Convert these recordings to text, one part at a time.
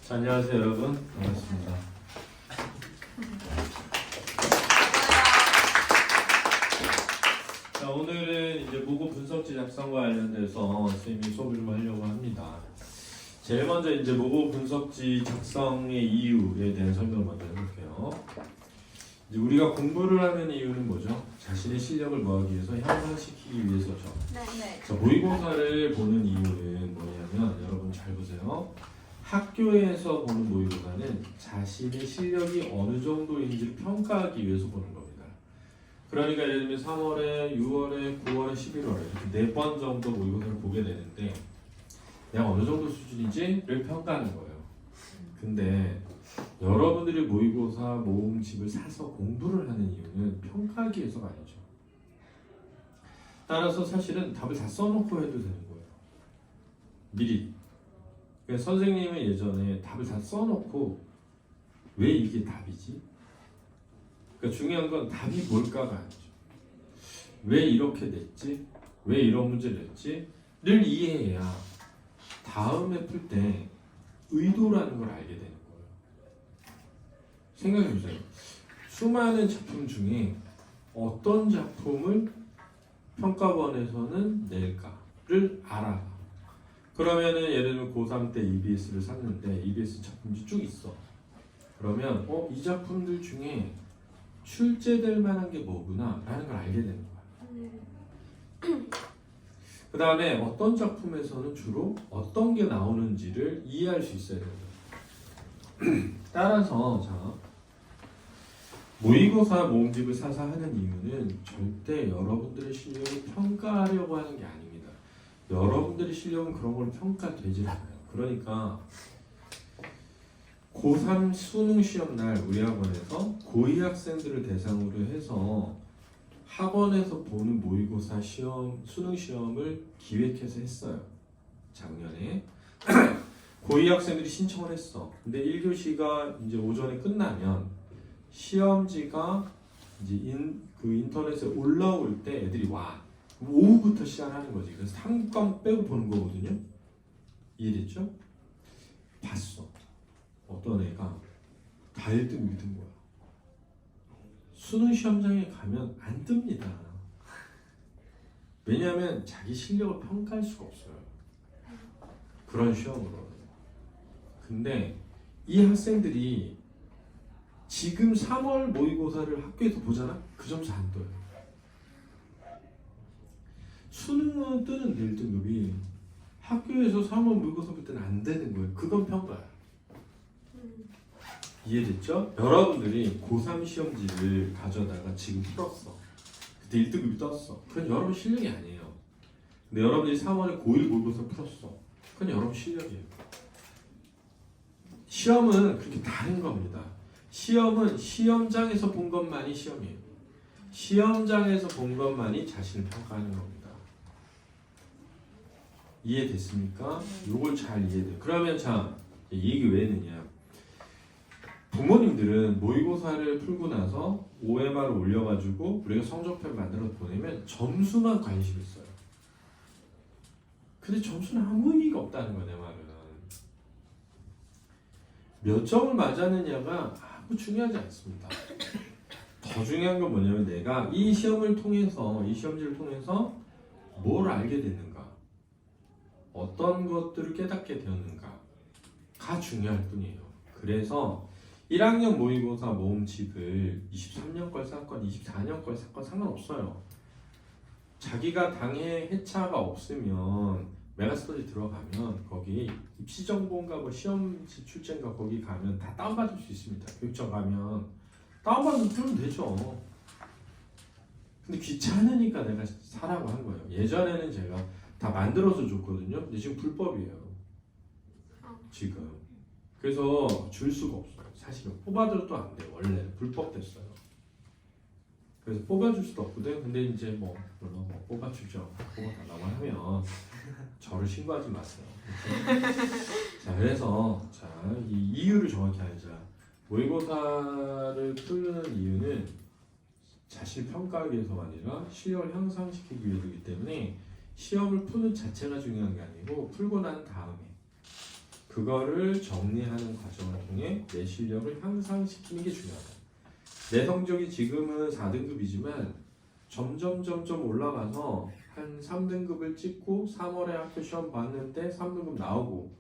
자, 안녕하세요 여러분, 반갑습니다. 자, 오늘은 이제 모국 분석지 작성과 관련돼서 선생님이 수업을 좀 하려고 합니다. 제일 먼저 이제 모국 분석지 작성의 이유에 대한 설명을 먼저 해볼게요. 이제 우리가 공부를 하는 이유는 뭐죠? 자신의 실력을 뭐하기 위해서 향상시키기 위해서죠. 네. 자, 모의고사를 보는 이유는 뭐냐면 여러분 잘 보세요. 학교에서 보는 모의고사는 자신의 실력이 어느 정도인지를 평가하기 위해서 보는 겁니다. 그러니까 예를 들면 3월에, 6월에, 9월에, 11월에 이렇게 4번 정도 모의고사를 보게 되는데 내가 어느 정도 수준인지를 평가하는 거예요. 근데 여러분들이 모의고사 모음집을 사서 공부를 하는 이유는 평가하기 위해서가 아니죠. 따라서 사실은 답을 다 써놓고 해도 되는 거예요. 미리. 그러니까 선생님은 예전에 답을 다 써놓고 왜 이게 답이지? 그러니까 중요한 건 답이 뭘까가 아니죠. 왜 이렇게 냈지? 왜 이런 문제를 냈지? 를 이해해야 다음에 풀 때 의도라는 걸 알게 되는 거예요. 생각해보세요. 수많은 작품 중에 어떤 작품을 평가원에서는 낼까를 알아봐. 그러면은 예를 들면 고3 때 EBS를 샀는데 EBS 작품이 쭉 있어. 그러면 이 작품들 중에 출제될 만한 게 뭐구나 라는 걸 알게 되는 거야. 그 다음에 어떤 작품에서는 주로 어떤 게 나오는지를 이해할 수 있어야 된다. 따라서 자, 모의고사 모음집을 사서 하는 이유는 절대 여러분들의 실력을 평가하려고 하는 게 아닙니다. 여러분들의 실력은 그런 걸 평가되지 않아요. 그러니까 고3 수능 시험 날 우리 학원에서 고2 학생들을 대상으로 해서 학원에서 보는 모의고사 시험, 수능 시험을 기획해서 했어요. 작년에. 고2 학생들이 신청을 했어. 근데 1교시가 이제 오전에 끝나면 시험지가 이제 인터넷에 올라올 때 애들이 와. 오후부터 시작하는 거지. 그래서 3권 빼고 보는 거거든요. 이해됐죠? 봤어. 어떤 애가 다 1등, 2등 거야. 수능 시험장에 가면 안 뜹니다. 왜냐하면 자기 실력을 평가할 수가 없어요. 그런 시험으로. 근데 이 학생들이 지금 3월 모의고사를 학교에서 보잖아? 그 점수 안 떠요. 수능은 뜨는 1등급이 학교에서 3월 모의고사 볼 때는 안 되는 거예요. 그건 평가야. 이해됐죠? 여러분들이 고3 시험지를 가져다가 지금 풀었어. 그때 1등급이 떴어. 그건 여러분 실력이 아니에요. 근데 여러분들이 3월에 고1 모의고사 풀었어. 그건 여러분 실력이에요. 시험은 그렇게 다른 겁니다. 시험은 시험장에서 본 것만이 시험이에요. 시험장에서 본 것만이 자신을 평가하는 겁니다. 이해됐습니까? 요걸 잘 이해돼요. 그러면 자, 이 얘기 왜 했느냐? 부모님들은 모의고사를 풀고 나서 OMR을 올려가지고 우리가 성적표를 만들어서 보내면 점수만 관심 있어요. 근데 점수는 아무 의미가 없다는 거야, 내 말은. 몇 점을 맞았느냐가 아무 중요하지 않습니다. 더 중요한 건 뭐냐면 내가 이 시험을 통해서, 이 시험지를 통해서 뭘 알게 됐는가? 어떤 것들을 깨닫게 되었는가가 중요할 뿐이에요. 그래서 1학년 모의고사 모음집을 23년 걸 샀건 24년 걸 샀건 상관없어요. 자기가 당해 해차가 없으면 메가스터디 들어가면 거기 입시정보인가 뭐 시험지 출제인가 거기 가면 다 다운받을 수 있습니다. 교육청 가면 다운받으면 들으면 되죠. 근데 귀찮으니까 내가 사라고 한 거예요. 예전에는 제가 다 만들어서 줬거든요. 근데 지금 불법이에요. 지금. 그래서 줄 수가 없어요. 사실은 뽑아들어도 안 돼요. 원래 불법 됐어요. 그래서 뽑아줄 수도 없거든. 근데 이제 물론 뽑아주죠. 뽑아달라고 하면 저를 신고하지 마세요. 자, 그래서 이 이유를 정확히 알자. 모의고사를 풀는 이유는 자신을 평가하기 위해서가 아니라 실력을 향상시키기 위해서이기 때문에 시험을 푸는 자체가 중요한 게 아니고 풀고 난 다음에 그거를 정리하는 과정을 통해 내 실력을 향상시키는 게 중요하다. 내 성적이 지금은 4등급이지만 점점 올라가서 한 3등급을 찍고 3월에 학교 시험 봤는데 3등급 나오고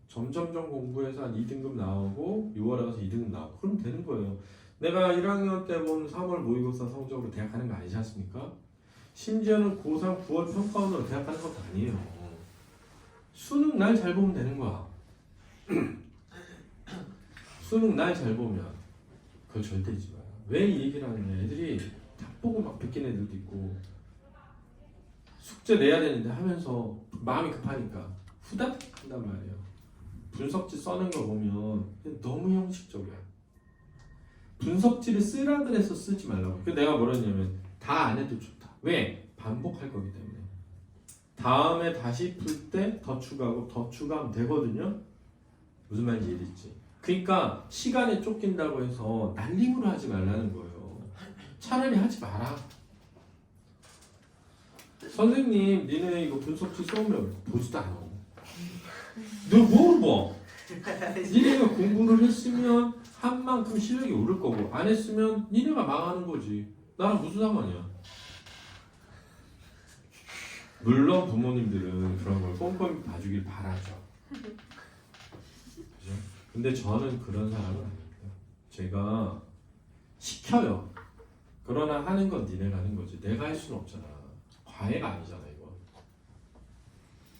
점점 공부해서 한 2등급 나오고 6월에 가서 2등급 나오고 그러면 되는 거예요. 내가 1학년 때 본 3월 모의고사 성적으로 대학 가는 거 아니지 않습니까? 심지어는 고3 9월 평가원으로 대학 가는 것도 아니에요. 수능 날 잘 보면 되는 거야. 수능 날 잘 보면 그거 절대 잊지 마요. 왜 이 얘기를 하느냐. 애들이 탁 보고 막 베낀 애들도 있고 숙제 내야 되는데 하면서 마음이 급하니까 후다닥 한단 말이에요. 분석지 써는 거 보면 너무 형식적이야. 분석지를 쓰라 그래서 쓰지 말라고. 그 내가 뭐라 했냐면 다 안 해도 좋다. 왜? 반복할 거기 때문에. 다음에 다시 풀 때 더 추가하고 더 추가하면 되거든요. 무슨 말인지 이해됐지? 그러니까 시간에 쫓긴다고 해서 날림으로 하지 말라는 거예요. 차라리 하지 마라. 선생님 니네 이거 분석지 써오면 보지도 않아. 너 뭐 봐? 니네가 공부를 했으면 한 만큼 실력이 오를 거고 안 했으면 니네가 망하는 거지. 나랑 무슨 상관이야? 물론 부모님들은 그런 걸 꼼꼼히 봐주길 바라죠. 그죠? 근데 저는 그런 사람은 아닙니다. 제가 시켜요. 그러나 하는 건 니네가 하는 거지. 내가 할 수는 없잖아. 과외가 아니잖아 이거.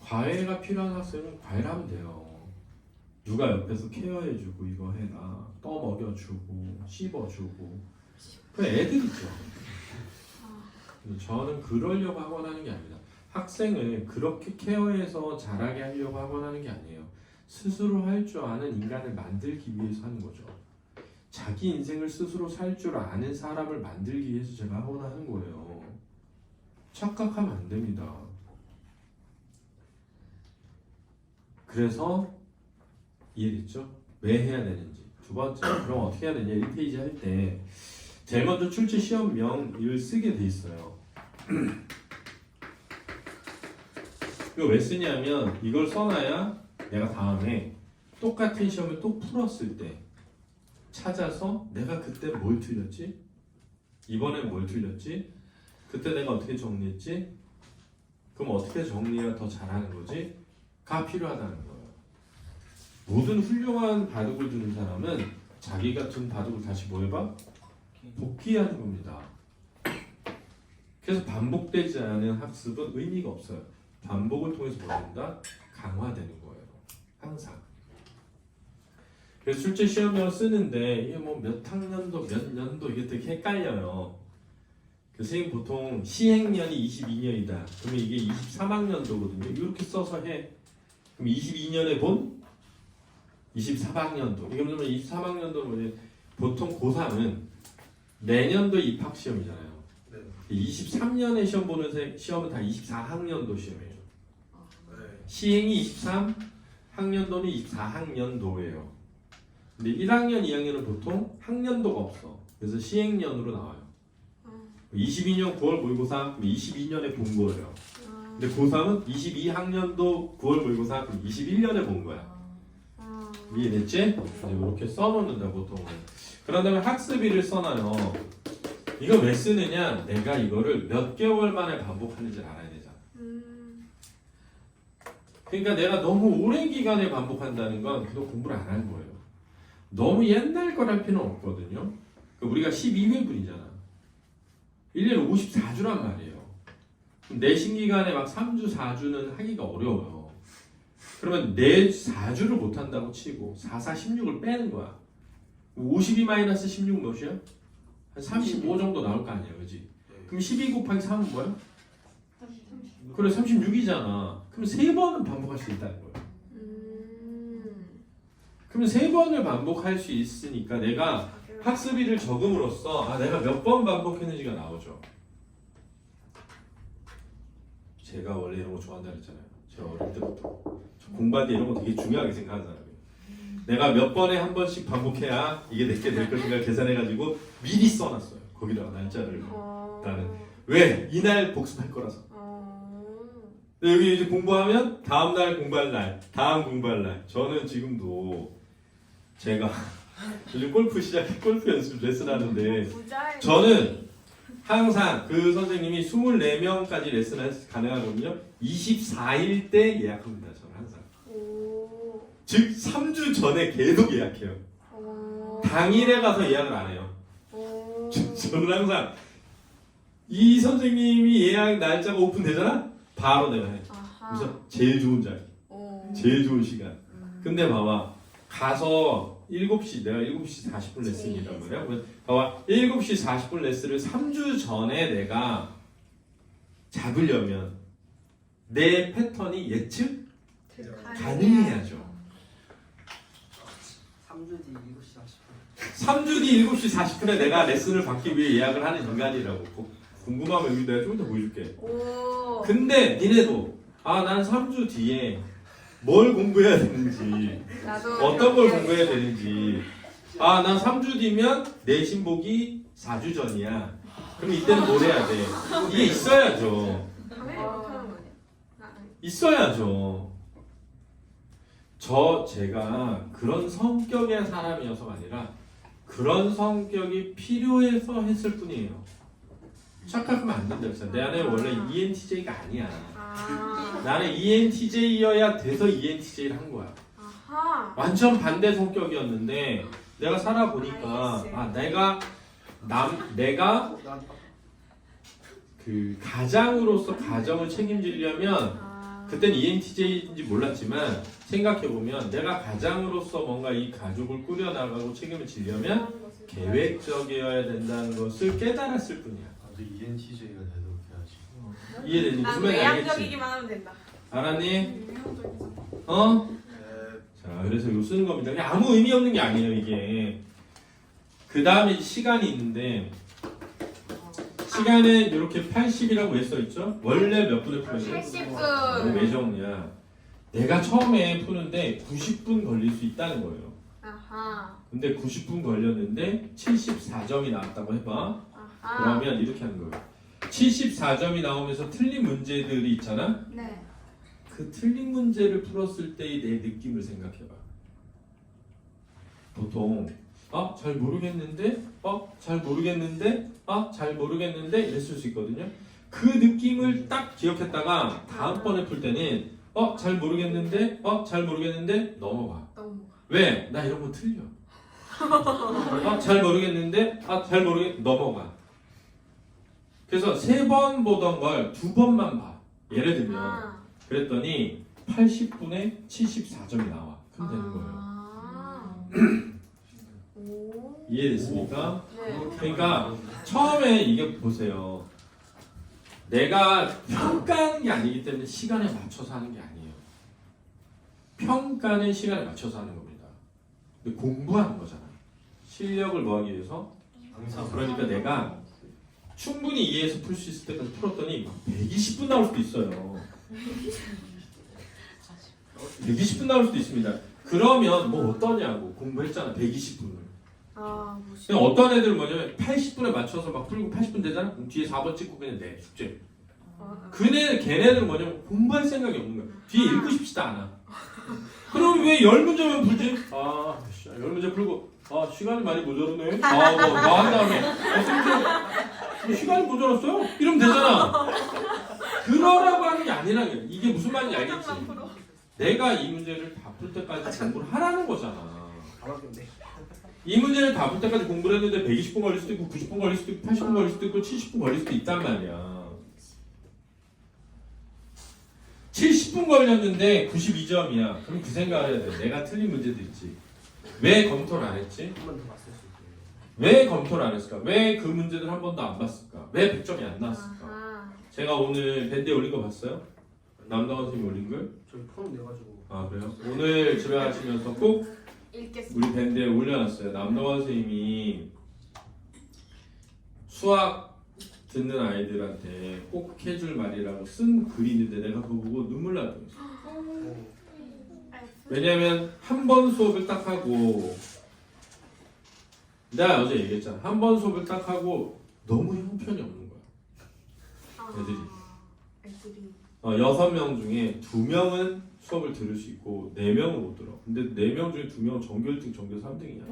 과외가 필요한 학생은 과외를 하면 돼요. 누가 옆에서 케어해주고 이거 해라. 떠먹여주고 씹어주고 그 애들이죠. 저는 그러려고 하곤 하는 게 아닙니다. 학생을 그렇게 케어해서 잘하게 하려고 하곤 하는 게 아니에요. 스스로 할 줄 아는 인간을 만들기 위해서 하는 거죠. 자기 인생을 스스로 살 줄 아는 사람을 만들기 위해서 제가 하곤 하는 거예요. 착각하면 안 됩니다. 그래서 이해됐죠? 왜 해야 되는지. 두 번째, 그럼 어떻게 해야 되냐. 1페이지 할 때 제일 먼저 출제 시험명을 쓰게 돼 있어요. 이거 왜 쓰냐면 이걸 써놔야 내가 다음에 똑같은 시험을 또 풀었을 때 찾아서 내가 그때 뭘 틀렸지? 이번엔 뭘 틀렸지? 그때 내가 어떻게 정리했지? 그럼 어떻게 정리해야 더 잘하는 거지? 가 필요하다는 거예요. 모든 훌륭한 바둑을 두는 사람은 자기가 둔 바둑을 다시 뭐 해봐? 복귀하는 겁니다. 그래서 반복되지 않은 학습은 의미가 없어요. 반복을 통해서 뭐 된다? 강화되는 거예요. 항상. 그래서 출제 시험을 쓰는데 이게 뭐 몇 학년도 몇 년도 이게 되게 헷갈려요. 선생님 보통 시행년이 22년이다. 그러면 이게 23학년도거든요. 이렇게 써서 해. 그럼 22년에 본 24학년도. 그러면 23학년도는 보통 고3은 내년도 입학시험이잖아요. 23년에 시험 보는 시험은 다 24학년도 시험이에요. 시행이 23, 학년도는 24학년도예요. 근데 1학년, 2학년은 보통 학년도가 없어. 그래서 시행년으로 나와요. 22년 9월 모의고사 22년에 본 거예요. 근데 고3은 22학년도 9월 모의고사 21년에 본 거야. 이해됐지? 이렇게 써놓는다 보통은. 그런 다음에 학습일을 써놔요. 이거 왜 쓰느냐? 내가 이거를 몇 개월 만에 반복하는지 알아야 되잖아. 그러니까 내가 너무 오랜 기간에 반복한다는 건 그거 공부를 안 한 거예요. 너무 옛날 거랄 필요는 없거든요. 우리가 12회분이잖아. 1년에 54주란 말이에요. 내신 기간에 막 3주, 4주는 하기가 어려워요. 그러면 4주를 못한다고 치고 4, 4, 16을 빼는 거야. 52-16은 몇이야? 한 35 정도 나올 거 아니야, 그지? 그럼 12 곱하기 3은 뭐야? 36. 그래, 36이잖아. 그럼 3번은 반복할 수 있다는 거야. 그럼 3번을 반복할 수 있으니까 내가 학습일을 적음으로써 내가 몇 번 반복했는지가 나오죠. 제가 원래 이런 거 좋아한다 그랬잖아요. 제가 어릴 때부터 공부할 때 이런 거 되게 중요하게 생각하는 사람이에요. 내가 몇 번에 한 번씩 반복해야 이게 내게 될 것인가 계산해가지고 미리 써놨어요. 거기다가 날짜를. 나는 왜? 이날 복습할 거라서. 근데 여기 이제 공부하면 다음 날 공부할 날, 다음 공부할 날. 저는 지금도 제가 요즘 골프 연습 레슨 하는데 저는 항상 그 선생님이 24명까지 레슨을 가능하거든요. 24일 때 예약합니다. 저는 항상. 즉 3주 전에 계속 예약해요. 당일에 가서 예약을 안 해요. 저는 항상 이 선생님이 예약 날짜가 오픈되잖아? 바로 내가 해. 그래서 제일 좋은 자리, 제일 좋은 시간. 근데 봐봐, 가서 7시, 내가 7시 40분 레슨이란 말이야. 그래서 봐봐, 7시 40분 레슨을 3주 전에 내가 잡으려면 내 패턴이 예측 가능해야죠. 3주 뒤 7시 40분. 3주 뒤 7시 40분에 내가 레슨을 받기 위해 예약을 하는 인간이라고. 궁금하면 여기 내가 좀 더 보여줄게. 근데 니네도 난 3주 뒤에 뭘 공부해야 되는지, 어떤 걸 공부해야 되는지, 난 3주 뒤면 내신 보기 4주 전이야. 그럼 이때는 뭘 해야 돼? 이게 있어야죠. 있어야죠. 제가 그런 성격의 사람이어서가 아니라 그런 성격이 필요해서 했을 뿐이에요. 착각하면 안 된다 그랬어. 내 안에 원래 ENTJ가 아니야. 나는 ENTJ여야 돼서 ENTJ를 한 거야. 완전 반대 성격이었는데 내가 살아보니까 내가 그 가장으로서 가정을 책임지려면 그때는 ENTJ인지 몰랐지만 생각해보면 내가 가장으로서 뭔가 이 가족을 꾸려나가고 책임을 지려면 계획적이어야 된다는 것을 깨달았을 뿐이야. 나도 ENTJ가 돼도 해야지. 이해되니? 난 무슨 말인지 알겠지? 외향적이기만 하면 된다. 알았니? 자, 그래서 이거 쓰는 겁니다. 그냥 아무 의미 없는 게 아니에요, 이게. 그 다음에 시간이 있는데 시간은 이렇게 80이라고 왜 써있죠? 원래 몇 분에 풀어야 돼? 80분. 왜 정리야? 내가 처음에 푸는데 90분 걸릴 수 있다는 거예요. 근데 90분 걸렸는데 74점이 나왔다고 해봐. 그러면 이렇게 하는 거예요. 74점이 나오면서 틀린 문제들이 있잖아? 네. 그 틀린 문제를 풀었을 때의 내 느낌을 생각해봐. 보통 잘 모르겠는데? 잘 모르겠는데? 잘 모르겠는데? 이랬을 수 있거든요. 그 느낌을 딱 기억했다가 다음번에 풀 때는 잘 모르겠는데? 잘 모르겠는데? 넘어가. 왜? 나 이런 거 틀려. 잘 모르겠는데? 잘 모르겠 넘어가. 그래서 3번 보던 걸 2번만 봐. 예를 들면 그랬더니 80분에 74점이 나와. 그럼 되는 거예요. 이해됐습니까? 그러니까 처음에 이게 보세요. 내가 평가하는 게 아니기 때문에 시간에 맞춰서 하는 게 아니에요. 평가는 시간에 맞춰서 하는 겁니다. 근데 공부하는 거잖아. 실력을 뭐하기 위해서? 그러니까 내가 충분히 이해해서 풀 수 있을 때까지 풀었더니 막 120분 나올 수도 있어요. 120분 나올 수도 있습니다. 그러면 뭐 어떠냐고. 공부했잖아 120분을. 그냥 어떤 애들은 뭐냐면 80분에 맞춰서 막 풀고 80분 되잖아? 그럼 뒤에 4번 찍고 그냥 내 숙제. 걔네들은 뭐냐면 공부할 생각이 없는 거야. 뒤에 읽고 싶지도 않아. 그럼 왜 10문제만 풀지? 10문제 풀고 시간이 많이 모자르네? 뭐 한 다음에 뭐 시간이 모자랐어요? 이러면 되잖아. 그러라고 하는 게 아니라 이게 무슨 말인지 알겠지? 내가 이 문제를 다 풀 때까지 공부를 하라는 거잖아. 이 문제를 다 풀 때까지 공부를 했는데 120분 걸릴 수도 있고 90분 걸릴 수도 있고 80분 걸릴 수도 있고 70분 걸릴 수도 있단 말이야. 70분 걸렸는데 92점이야. 그럼 그 생각을 해야 돼. 내가 틀린 문제도 있지. 왜 검토를 안 했지? 왜 검토를 안 했을까? 왜 그 문제들 한 번도 안 봤을까? 왜 100점이 안 나왔을까? 제가 오늘 밴드에 올린 거 봤어요? 남다원 선생님이 올린 걸? 저희 폰 내가지고. 그래요? 오늘 집에 가시면서 꼭 읽겠습니다. 우리 밴드에 올려놨어요. 남다원 선생님이 수학 듣는 아이들한테 꼭 해줄 말이라고 쓴 글이 있는데 내가 그거 보고 눈물 날 뻔했어. 왜냐면 한 번 수업을 딱 하고 내가 어제 얘기했잖아. 한 번 수업을 딱 하고 너무 형편이 없는 거야. 애들이. 6명 중에 2명은 수업을 들을 수 있고 4명은 못 들어. 근데 4명 중에 2명은 전교 1등, 전교 3등이야.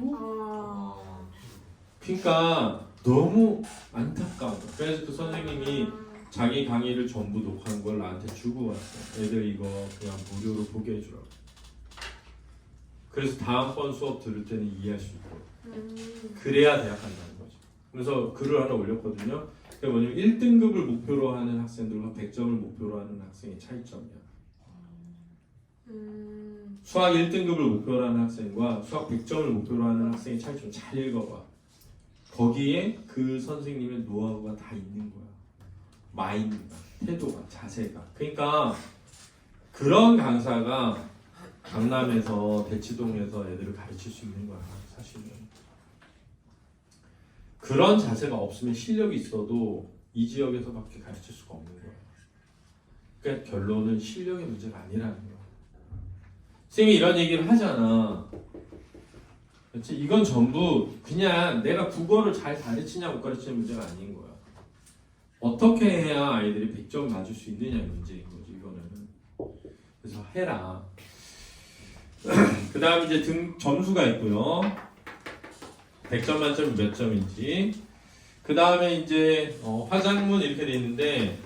그러니까 너무 안타까워. 그래서 그 선생님이 자기 강의를 전부 녹화한 걸 나한테 주고 왔어. 애들 이거 그냥 무료로 보게 해주라고. 그래서 다음번 수업 들을 때는 이해할 수 있고 그래야 대학 간다는 거죠. 그래서 글을 하나 올렸거든요. 그게 뭐냐면 1등급을 목표로 하는 학생들과 100점을 목표로 하는 학생의 차이점이야. 수학 1등급을 목표로 하는 학생과 수학 100점을 목표로 하는 학생의 차이점 잘 읽어봐. 거기에 그 선생님의 노하우가 다 있는 거야. 마인드가, 태도가, 자세가. 그러니까 그런 강사가 강남에서 대치동에서 애들을 가르칠 수 있는 거야. 사실은 그런 자세가 없으면 실력이 있어도 이 지역에서밖에 가르칠 수가 없는 거야. 그러니까 결론은 실력의 문제가 아니라는 거야. 선생님이 이런 얘기를 하잖아. 그렇지? 이건 전부 그냥 내가 국어를 잘 가르치냐 못 가르치는 문제가 아닌 거야. 어떻게 해야 아이들이 100점 맞을 수 있느냐의 문제인 거지 이거는. 그래서 해라. 그 다음 이제 점수가 있고요. 100점 만점 몇 점인지. 그 다음에 이제 화작문 이렇게 돼 있는데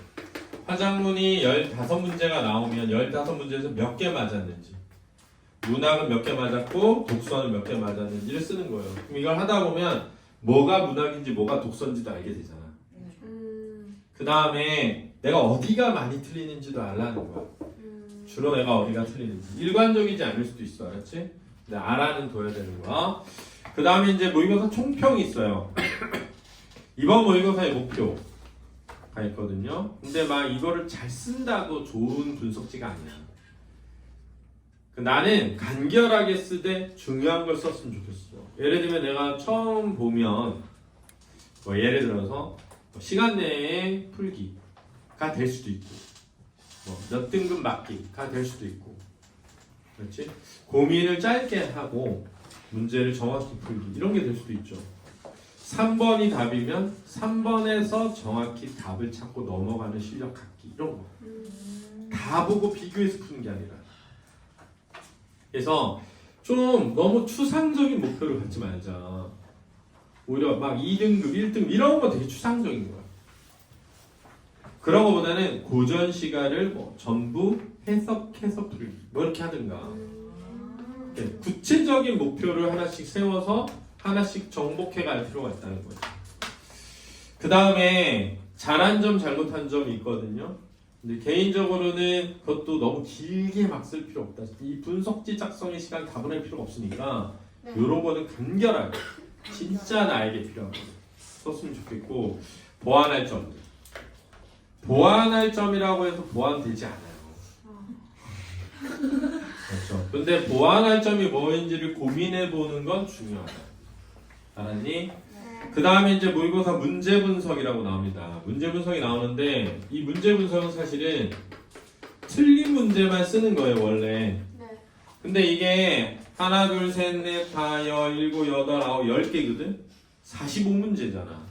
화작문이 15문제가 나오면 15문제에서 몇 개 맞았는지, 문학은 몇 개 맞았고 독서는 몇 개 맞았는지를 쓰는 거예요. 그럼 이걸 하다 보면 뭐가 문학인지 뭐가 독서인지도 알게 되잖아. 그 다음에 내가 어디가 많이 틀리는지도 알라는 거야. 주로 내가 어디가 틀리는지. 일관적이지 않을 수도 있어. 알았지? 근데 알아는 둬야 되는 거야. 그 다음에 이제 모의고사 총평이 있어요. 이번 모의고사의 목표가 있거든요. 근데 막 이거를 잘 쓴다고 좋은 분석지가 아니야. 나는 간결하게 쓰되 중요한 걸 썼으면 좋겠어. 예를 들면 내가 처음 보면 예를 들어서 시간 내에 풀기가 될 수도 있고 몇 등급 맞기가 될 수도 있고, 그렇지? 고민을 짧게 하고 문제를 정확히 풀기 이런 게 될 수도 있죠. 3번이 답이면 3번에서 정확히 답을 찾고 넘어가는 실력 갖기 이런 거 다 보고 비교해서 푸는 게 아니라. 그래서 좀 너무 추상적인 목표를 갖지 말자. 오히려 막 2등급, 1등급 이런 거 되게 추상적인 거야. 그런 거보다는 고전 시가를 전부 해석해서 풀기 뭐 이렇게 하든가. 구체적인 목표를 하나씩 세워서 하나씩 정복해 갈 필요가 있다는 거죠. 그 다음에 잘한 점 잘못한 점이 있거든요. 근데 개인적으로는 그것도 너무 길게 막 쓸 필요 없다. 이 분석지 작성의 시간 다 보낼 필요가 없으니까 이런 거는 간결하게 진짜 나에게 필요한 거 썼으면 좋겠고, 보완할 점들. 보완할 점이라고 해서 보완되지 않아요. 그렇죠. 근데 보완할 점이 뭐인지를 고민해 보는 건 중요하다. 알았니? 그 다음에 이제 모의고사 문제 분석이라고 나옵니다. 문제 분석이 나오는데 이 문제 분석은 사실은 틀린 문제만 쓰는 거예요 원래. 근데 이게 하나 둘 셋 넷 다 일곱 여덟 아홉 10개거든. 45문제잖아.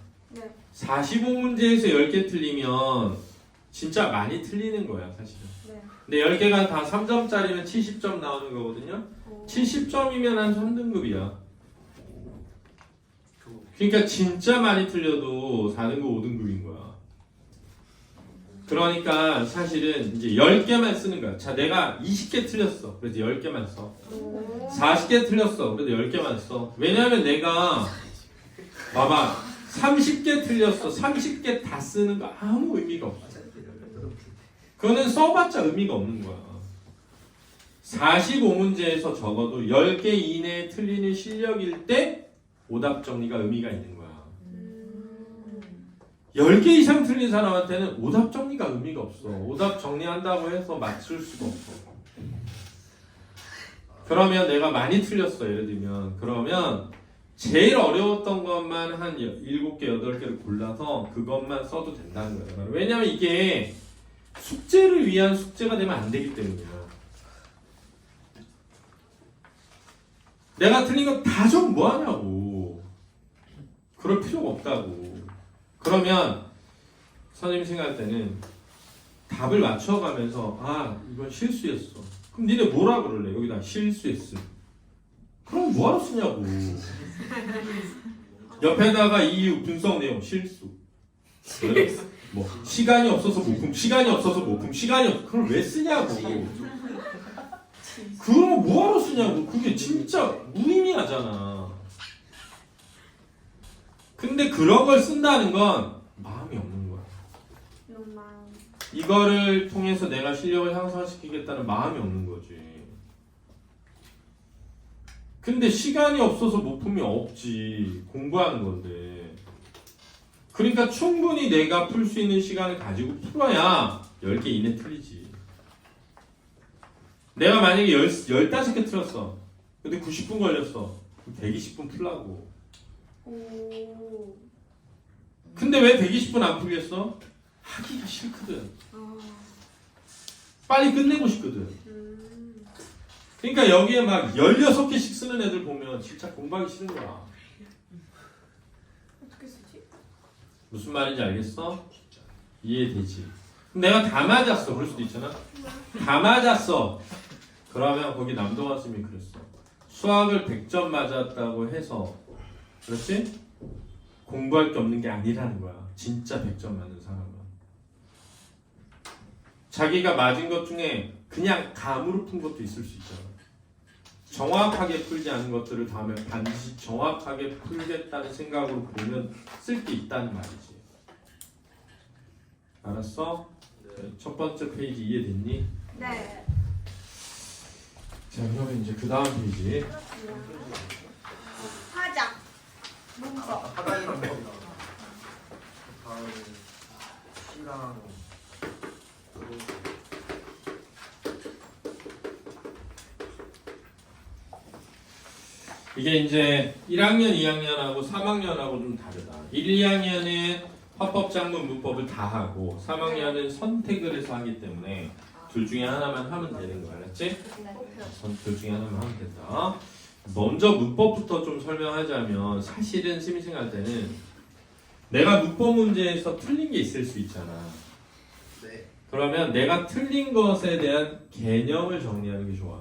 45문제에서 10개 틀리면 진짜 많이 틀리는 거야 사실은. 근데 10개가 다 3점짜리면 70점 나오는 거거든요. 70점이면 한 3등급이야. 그러니까 진짜 많이 틀려도 4등급, 5등급인 거야. 그러니까 사실은 이제 10개만 쓰는 거야. 자, 내가 20개 틀렸어. 그래서 10개만 써. 40개 틀렸어. 그래도 10개만 써. 왜냐면 내가 봐봐. 30개 틀렸어. 30개 다 쓰는 거 아무 의미가 없어. 그거는 써봤자 의미가 없는 거야. 45문제에서 적어도 10개 이내에 틀리는 실력일 때 오답 정리가 의미가 있는 거야. 10개 이상 틀린 사람한테는 오답 정리가 의미가 없어. 오답 정리한다고 해서 맞출 수가 없어. 그러면 내가 많이 틀렸어 예를 들면. 그러면 제일 어려웠던 것만 한 7개, 8개를 골라서 그것만 써도 된다는 거야. 왜냐면 이게 숙제를 위한 숙제가 되면 안 되기 때문이야. 내가 틀린 거 다 좀 뭐하냐고. 그럴 필요가 없다고. 그러면 선생님이 생각할 때는 답을 맞춰가면서 아 이건 실수였어. 그럼 니네 뭐라 그럴래? 여기다 실수했음. 그럼 뭐하러 쓰냐고. 옆에다가 이유 분석 내용 실수. 그래? 뭐 시간이 없어서 못 품, 시간이 없어서 못 품, 시간이 없. 그걸 왜 쓰냐고. 그럼 뭐하러 쓰냐고. 그게 진짜 무의미하잖아. 근데 그런 걸 쓴다는 건 마음이 없는 거야. 이거를 통해서 내가 실력을 향상시키겠다는 마음이 없는 거지. 근데 시간이 없어서 못 품이 없지. 공부하는 건데. 그러니까 충분히 내가 풀 수 있는 시간을 가지고 풀어야 10개 이내 틀리지. 내가 만약에 15개 틀었어. 근데 90분 걸렸어. 120분 풀라고. 오. 근데 왜 120분 안 풀겠어? 하기가 싫거든. 빨리 끝내고 싶거든. 그러니까 여기에 막 16개씩 쓰는 애들 보면 진짜 공부하기 싫은 거야. 어떻게 쓰지? 무슨 말인지 알겠어? 이해되지? 그럼 내가 다 맞았어. 그럴 수도 있잖아. 다 맞았어. 그러면 거기 남동아 쌤이 그랬어. 수학을 100점 맞았다고 해서 그렇지? 공부할 게 없는 게 아니라는 거야. 진짜 100점 맞는 사람은. 자기가 맞은 것 중에 그냥 감으로 푼 것도 있을 수 있잖아. 정확하게 풀지 않은 것들을 다음에 반드시 정확하게 풀겠다는 생각으로 보면 쓸 게 있다는 말이지. 알았어? 첫 번째 페이지 이해됐니? 네. 자, 그러면 이제 그 다음 페이지. 하자. 문법. 하단이랑 거기다. 다음 C랑 이게 이제 1학년, 2학년하고 3학년하고 좀 다르다. 1, 2학년은 화법작문, 문법을 다 하고 3학년은 선택을 해서 하기 때문에 둘 중에 하나만 하면 되는 거 알았지? 둘 중에 하나만 하면 된다. 먼저 문법부터 좀 설명하자면 사실은 쌤이 생각할 때는 내가 문법 문제에서 틀린 게 있을 수 있잖아. 네. 그러면 내가 틀린 것에 대한 개념을 정리하는 게 좋아.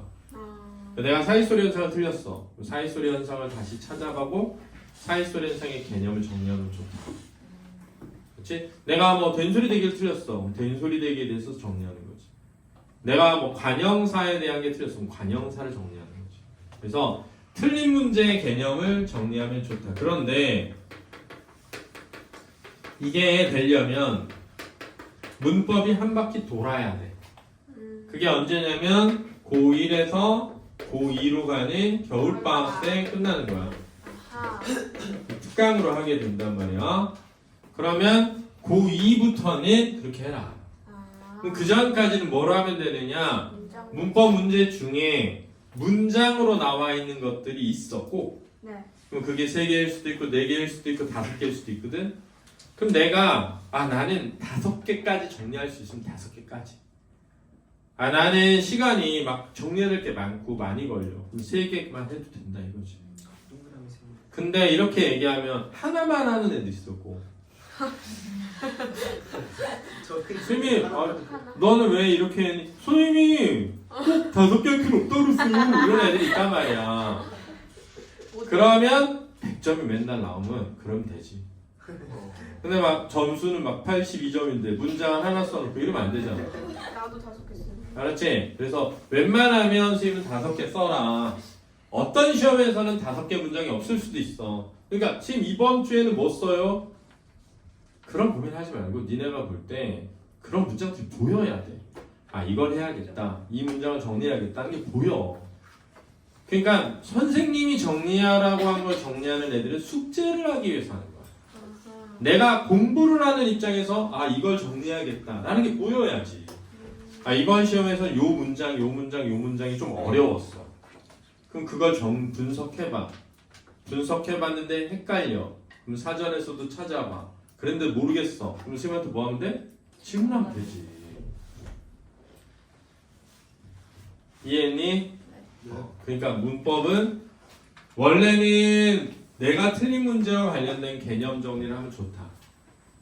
내가 사이소리 현상을 틀렸어. 사이소리 현상을 다시 찾아가고 사이소리 현상의 개념을 정리하면 좋다. 그렇지? 내가 뭐 된소리 대기를 틀렸어. 된소리 대기에 대해서 정리하는 거지. 내가 뭐 관형사에 대한 게 틀렸으면 관형사를 정리하는 거지. 그래서 틀린 문제의 개념을 정리하면 좋다. 그런데 이게 되려면 문법이 한 바퀴 돌아야 돼. 그게 언제냐면 고1에서 고2로 가는 겨울방학 때 끝나는 거야. 특강으로 하게 된단 말이야. 그러면 고2부터는 그렇게 해라. 그럼 그 전까지는 뭘 하면 되느냐? 문법 문제 중에 문장으로 나와 있는 것들이 있었고, 네. 그럼 그게 3개일 수도 있고 4개일 수도 있고 5개일 수도 있거든. 그럼 내가 나는 5개까지 정리할 수 있으면 5개까지. 나는 시간이 막 정리해야 될 게 많고 많이 걸려. 그럼 3개만 해도 된다 이거지. 동그라미 세 개. 근데 이렇게 얘기하면 하나만 하는 애도 있었고, 선생님, 너는 왜 이렇게 했니? 선생님이 꼭 5개 할 필요 없다고 그랬어요. 이런 애들이 있단 말이야. 그러면 100점이 맨날 나오면 그러면 되지. 근데 막 점수는 막 82점인데 문장 하나 써놓고 이러면 안 되잖아. 나도 5개 쓰는. 알았지? 그래서 웬만하면 선생님은 5개 써라. 어떤 시험에서는 5개 문장이 없을 수도 있어. 그러니까 지금 이번 주에는 뭐 써요? 그런 고민하지 말고 니네가 볼 때 그런 문장들이 보여야 돼. 이걸 해야겠다. 이 문장을 정리해야겠다는 게 보여. 그러니까 선생님이 정리하라고 한 걸 정리하는 애들은 숙제를 하기 위해서 하는 거야. 내가 공부를 하는 입장에서 이걸 정리해야겠다 라는 게 보여야지. 이번 시험에서 요 문장, 요 문장, 요 문장이 좀 어려웠어. 그럼 그걸 분석해봐. 분석해봤는데 헷갈려. 그럼 사전에서도 찾아봐. 그런데 모르겠어. 그럼 선생님한테 뭐 하면 돼? 질문하면 되지. 이해했니? 네. 그러니까 문법은 원래는 내가 틀린 문제와 관련된 개념 정리를 하면 좋다.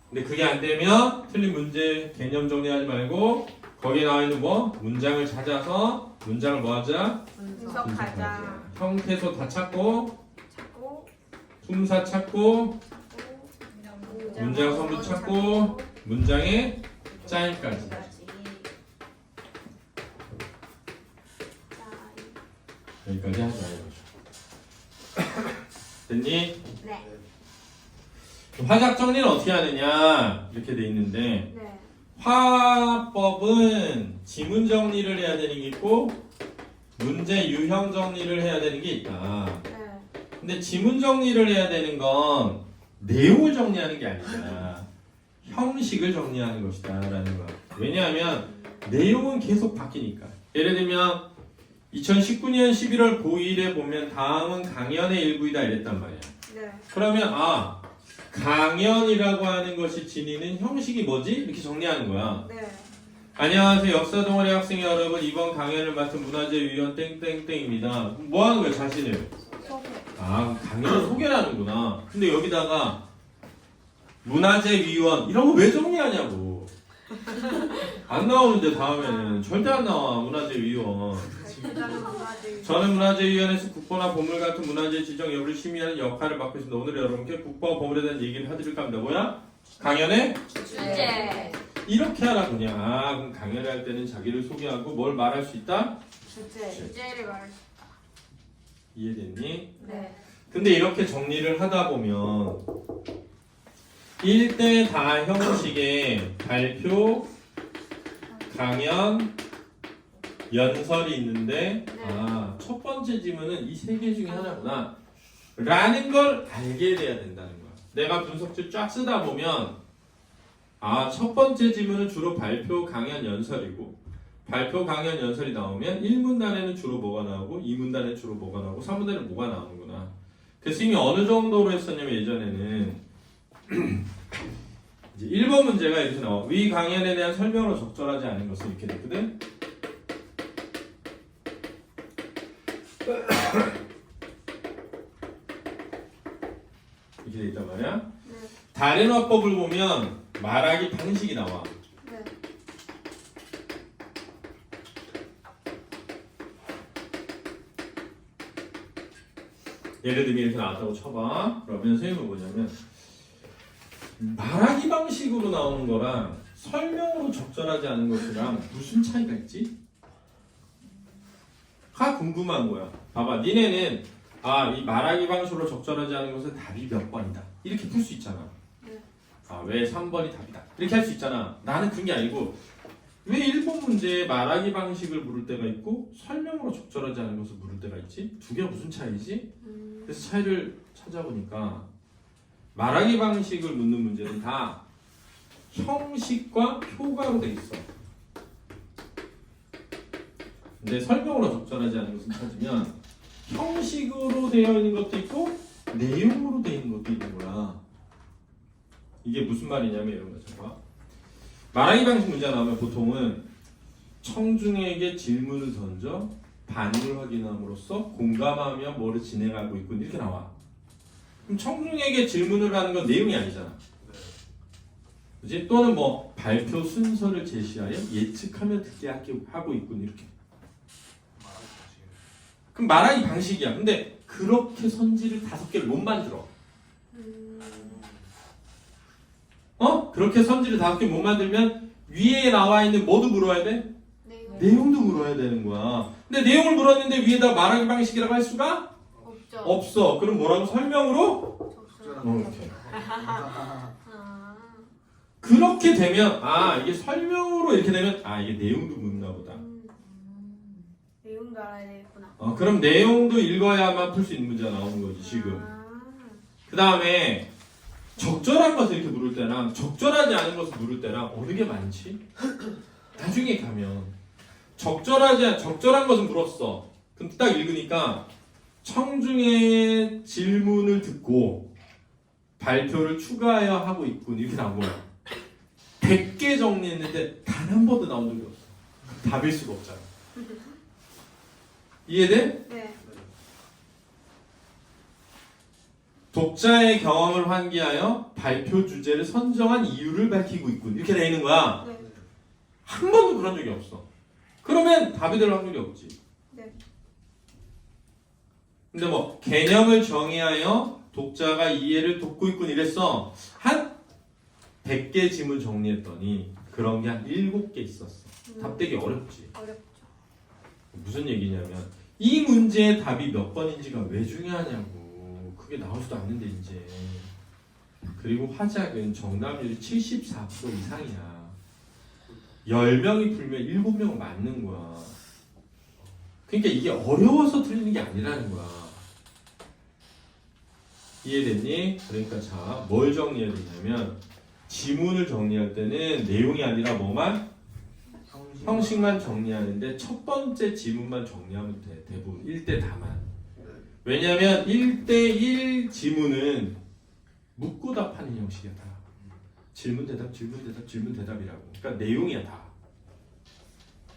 근데 그게 안 되면 틀린 문제 개념 정리하지 말고 거기에 나와 있는 뭐 문장을 찾아서 문장을 뭐 하자? 분석하자. 형태소 다 찾고 찾고 품사 찾고 찾고 문장 선부 찾고 문장의 짜임까지. 여기까지 하자 이거죠. 됐니? 네. 화작 정리는 어떻게 하느냐 이렇게 돼 있는데 네. 화법은 지문 정리를 해야 되는 게 있고 문제 유형 정리를 해야 되는 게 있다. 네. 근데 지문 정리를 해야 되는 건 내용을 정리하는 게 아니라 형식을 정리하는 것이다 라는 거야. 왜냐하면 내용은 계속 바뀌니까. 예를 들면 2019년 11월 9일에 보면 다음은 강연의 일부이다 이랬단 말이야. 네. 그러면 강연이라고 하는 것이 지니는 형식이 뭐지? 이렇게 정리하는 거야. 네. 안녕하세요. 역사동아리 학생 여러분. 이번 강연을 맡은 문화재위원 땡땡땡입니다. 뭐 하는 거야, 자신을? 소개. 강연 소개를 하는구나. 근데 여기다가 문화재위원 이런 거 왜 정리하냐고. 안 나오는데 다음에는 절대 안 나와, 문화재위원. 저는 문화재위원회에서 국보나 보물 같은 문화재 지정 여부를 심의하는 역할을 맡고 있습니다. 오늘 여러분께 국보와 보물에 대한 얘기를 해드릴까 합니다. 뭐야? 강연에? 주제. 이렇게 하라 그냥. 그럼 강연을 할 때는 자기를 소개하고 뭘 말할 수 있다? 주제를 말. 이해됐니? 네. 근데 이렇게 정리를 하다 보면 1대 다 형식의 발표, 강연, 연설이 있는데 첫 번째 지문은 이 세 개 중에 하나구나 라는 걸 알게 돼야 된다는 거야. 내가 분석지 쫙 쓰다 보면 첫 번째 지문은 주로 발표, 강연, 연설이고 발표, 강연, 연설이 나오면 1문단에는 주로 뭐가 나오고 2문단에는 주로 뭐가 나오고 3문단에는 뭐가 나오는구나. 그래서 이미 어느 정도로 했었냐면 예전에는 이제 1번 문제가 이렇게 나와. 위 강연에 대한 설명으로 적절하지 않은 것은 이렇게 됐거든. 이렇게 돼 있단 말이야. 네. 다른 화법을 보면 말하기 방식이 나와. 네. 예를 들면 이렇게 나왔다고 쳐봐. 그러면 선생님은 뭐냐면 말하기 방식으로 나오는 거랑 설명으로 적절하지 않은 것이랑 무슨 차이가 있지? 가 궁금한 거야. 봐봐, 니네는 이 말하기 방식으로 적절하지 않은 것은 답이 몇 번이다 이렇게 풀 수 있잖아. 네. 왜 3번이 답이다 이렇게 할 수 있잖아. 나는 그게 아니고 왜 1번 문제에 말하기 방식을 물을 때가 있고 설명으로 적절하지 않은 것을 물을 때가 있지? 두 개가 무슨 차이지? 그래서 차이를 찾아보니까 말하기 방식을 묻는 문제는 다 형식과 표가로 돼 있어. 근데 설명으로 적절하지 않은 것을 찾으면 형식으로 되어 있는 것도 있고 내용으로 되어 있는 것도 있는 거야. 이게 무슨 말이냐면 이런 거죠. 봐. 말하기 방식 문제 나오면 보통은 청중에게 질문을 던져 반응을 확인함으로써 공감하며 뭐를 진행하고 있고 이렇게 나와. 그럼 청중에게 질문을 하는 건 내용이 아니잖아. 그지? 또는 뭐 발표 순서를 제시하여 예측하며 듣게 하고 있고 이렇게. 그럼 말하기 방식이야. 근데 그렇게 선지를 5개를 못 만들어. 그렇게 선지를 5개 못 만들면 위에 나와 있는 뭐도 물어야 돼? 내용도 물어야 되는 거야. 근데 내용을 물었는데 위에다 말하기 방식이라고 할 수가 없죠. 없어. 그럼 뭐라고? 설명으로? 이렇게. 그렇게 되면 이게 설명으로 이렇게 되면 이게 내용도 묻나 보다. 내용도 알아야 되겠구나. 그럼 내용도 읽어야만 풀 수 있는 문제가 나오는 거지 지금. 그 다음에 적절한 것을 이렇게 물을 때랑 적절하지 않은 것을 물을 때랑 어느 게 많지? 나중에 가면 적절한 것을 물었어. 그럼 딱 읽으니까 청중의 질문을 듣고 발표를 추가하여 하고 있군 이렇게 나온 거야. 100개 정리했는데 단 한 번도 나온 적이 없어. 답일 수가 없잖아. 이해돼? 네. 독자의 경험을 환기하여 발표 주제를 선정한 이유를 밝히고 있군. 이렇게 돼 있는 거야. 네. 한 번도 그런 적이 없어. 그러면 답이 될 확률이 없지. 네. 근데 뭐 개념을 정의하여 독자가 이해를 돕고 있군 이랬어. 한 100개 지문 정리했더니 그런 게 한 7개 있었어. 답 되기 어렵지. 어렵죠. 무슨 얘기냐면 이 문제의 답이 몇 번인지가 왜 중요하냐고. 그게 나오지도 않는데 이제. 그리고 화작은 정답률이 74% 이상이야. 10명이 풀면 7명은 맞는 거야. 그러니까 이게 어려워서 틀리는 게 아니라는 거야. 이해됐니? 그러니까 자, 뭘 정리해야 되냐면 지문을 정리할 때는 내용이 아니라 뭐만? 형식만 정리하는데 첫 번째 지문만 정리하면 돼. 대부분 1대 다만. 왜냐면 1대1 지문은 묻고 답하는 형식이야 다. 질문 대답 질문 대답 질문 대답이라고. 그러니까 내용이야 다.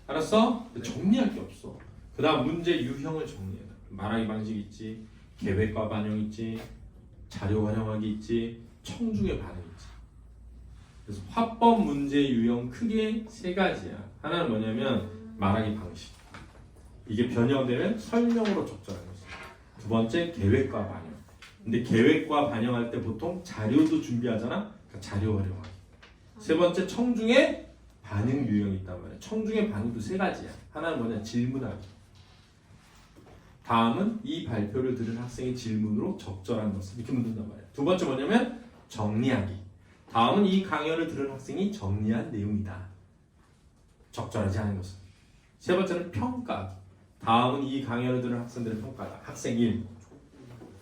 알았어? 정리할 게 없어. 그 다음 문제 유형을 정리해. 말하기 방식 있지, 계획과 반영 있지, 자료 활용하기 있지, 청중의 반응 있지. 그래서 화법 문제 유형 크게 3가지야. 하나는 뭐냐면 말하기 방식. 이게 변형되면 설명으로 적절한 거지. 두 번째 계획과 반영. 근데 계획과 반영할 때 보통 자료도 준비하잖아. 그러니까 자료 활용하기. 세 번째 청중의 반응 유형이 있단 말이야. 청중의 반응도 3가지야. 하나는 뭐냐? 질문하기. 다음은 이 발표를 들은 학생의 질문으로 적절한 것을 이렇게 묻는단 말이야. 두 번째 뭐냐면 정리하기. 다음은 이 강연을 들은 학생이 정리한 내용이다. 적절하지 않은 것은. 세 번째는 평가하기. 다음은 이 강연을 들은 학생들의 평가다. 학생 1.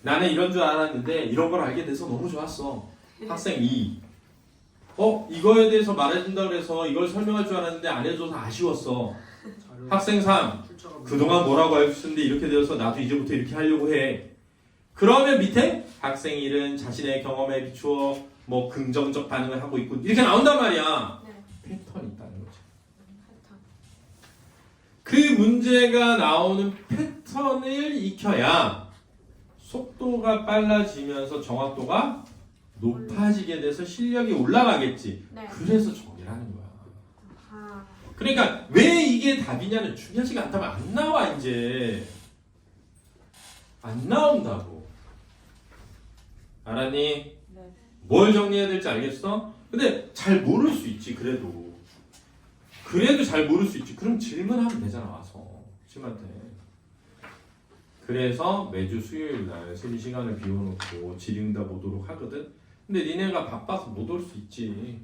나는 이런 줄 알았는데 이런 걸 알게 돼서 너무 좋았어. 학생 2. 이거에 대해서 말해준다 그래서 이걸 설명할 줄 알았는데 안 해줘서 아쉬웠어. 학생 3. 그동안 뭐라고 알고 있었는데 이렇게 되어서 나도 이제부터 이렇게 하려고 해. 그러면 밑에 학생 1은 자신의 경험에 비추어 뭐 긍정적 반응을 하고 있고 이렇게 나온단 말이야. 네. 패턴이 있다는 거지. 패턴. 그 문제가 나오는 패턴을 익혀야 속도가 빨라지면서 정확도가 높아지게 돼서 실력이 올라가겠지. 네. 그래서 정리라는 거야. 아. 그러니까 왜 이게 답이냐는 중요하지가 않다면 안 나와 이제. 안 나온다고. 알았니? 네. 뭘 정리해야 될지 알겠어? 근데 잘 모를 수 있지 그래도. 그래도 잘 모를 수 있지. 그럼 질문하면 되잖아 와서. 쌤한테. 그래서 매주 수요일 날 쌤이 시간을 비워놓고 질의응답 오도록 하거든. 근데 니네가 바빠서 못 올 수 있지.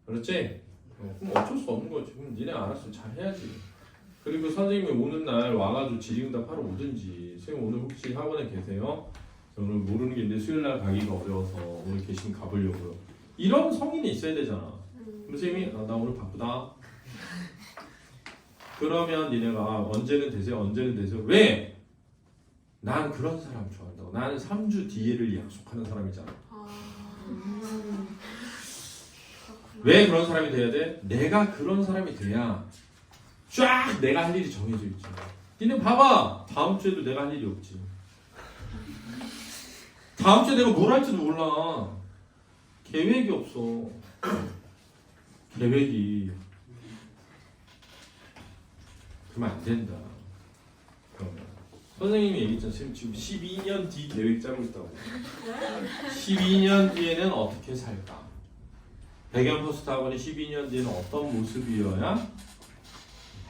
그렇지? 그럼 어쩔 수 없는 거지. 그럼 니네 알아서 잘 해야지. 그리고 선생님이 오는 날 와가지고 질의응답 하러 오든지. 선생님 오늘 혹시 학원에 계세요? 오늘 모르는 게 있는데 수요일 날 가기가 어려워서 오늘 계시면 가보려고요. 이런 성인이 있어야 되잖아. 그럼 선생님이 나 오늘 바쁘다. 그러면 니네가 언제는 되세요? 언제는 되세요? 왜? 난 그런 사람 좋아한다고. 나는 3주 뒤에를 약속하는 사람이잖아. 왜 그런 사람이 돼야 돼? 내가 그런 사람이 돼야 쫙 내가 할 일이 정해져 있지. 니네 봐봐. 다음 주에도 내가 할 일이 없지. 다음 주에 내가 뭘 할지도 몰라. 계획이 없어. 계획이. 그러면 안 된다. 그러면 선생님이 얘기했잖아. 지금 12년 뒤 계획 짜고 있다고. 12년 뒤에는 어떻게 살까? 배경포스트 학원이 12년 뒤에는 어떤 모습이어야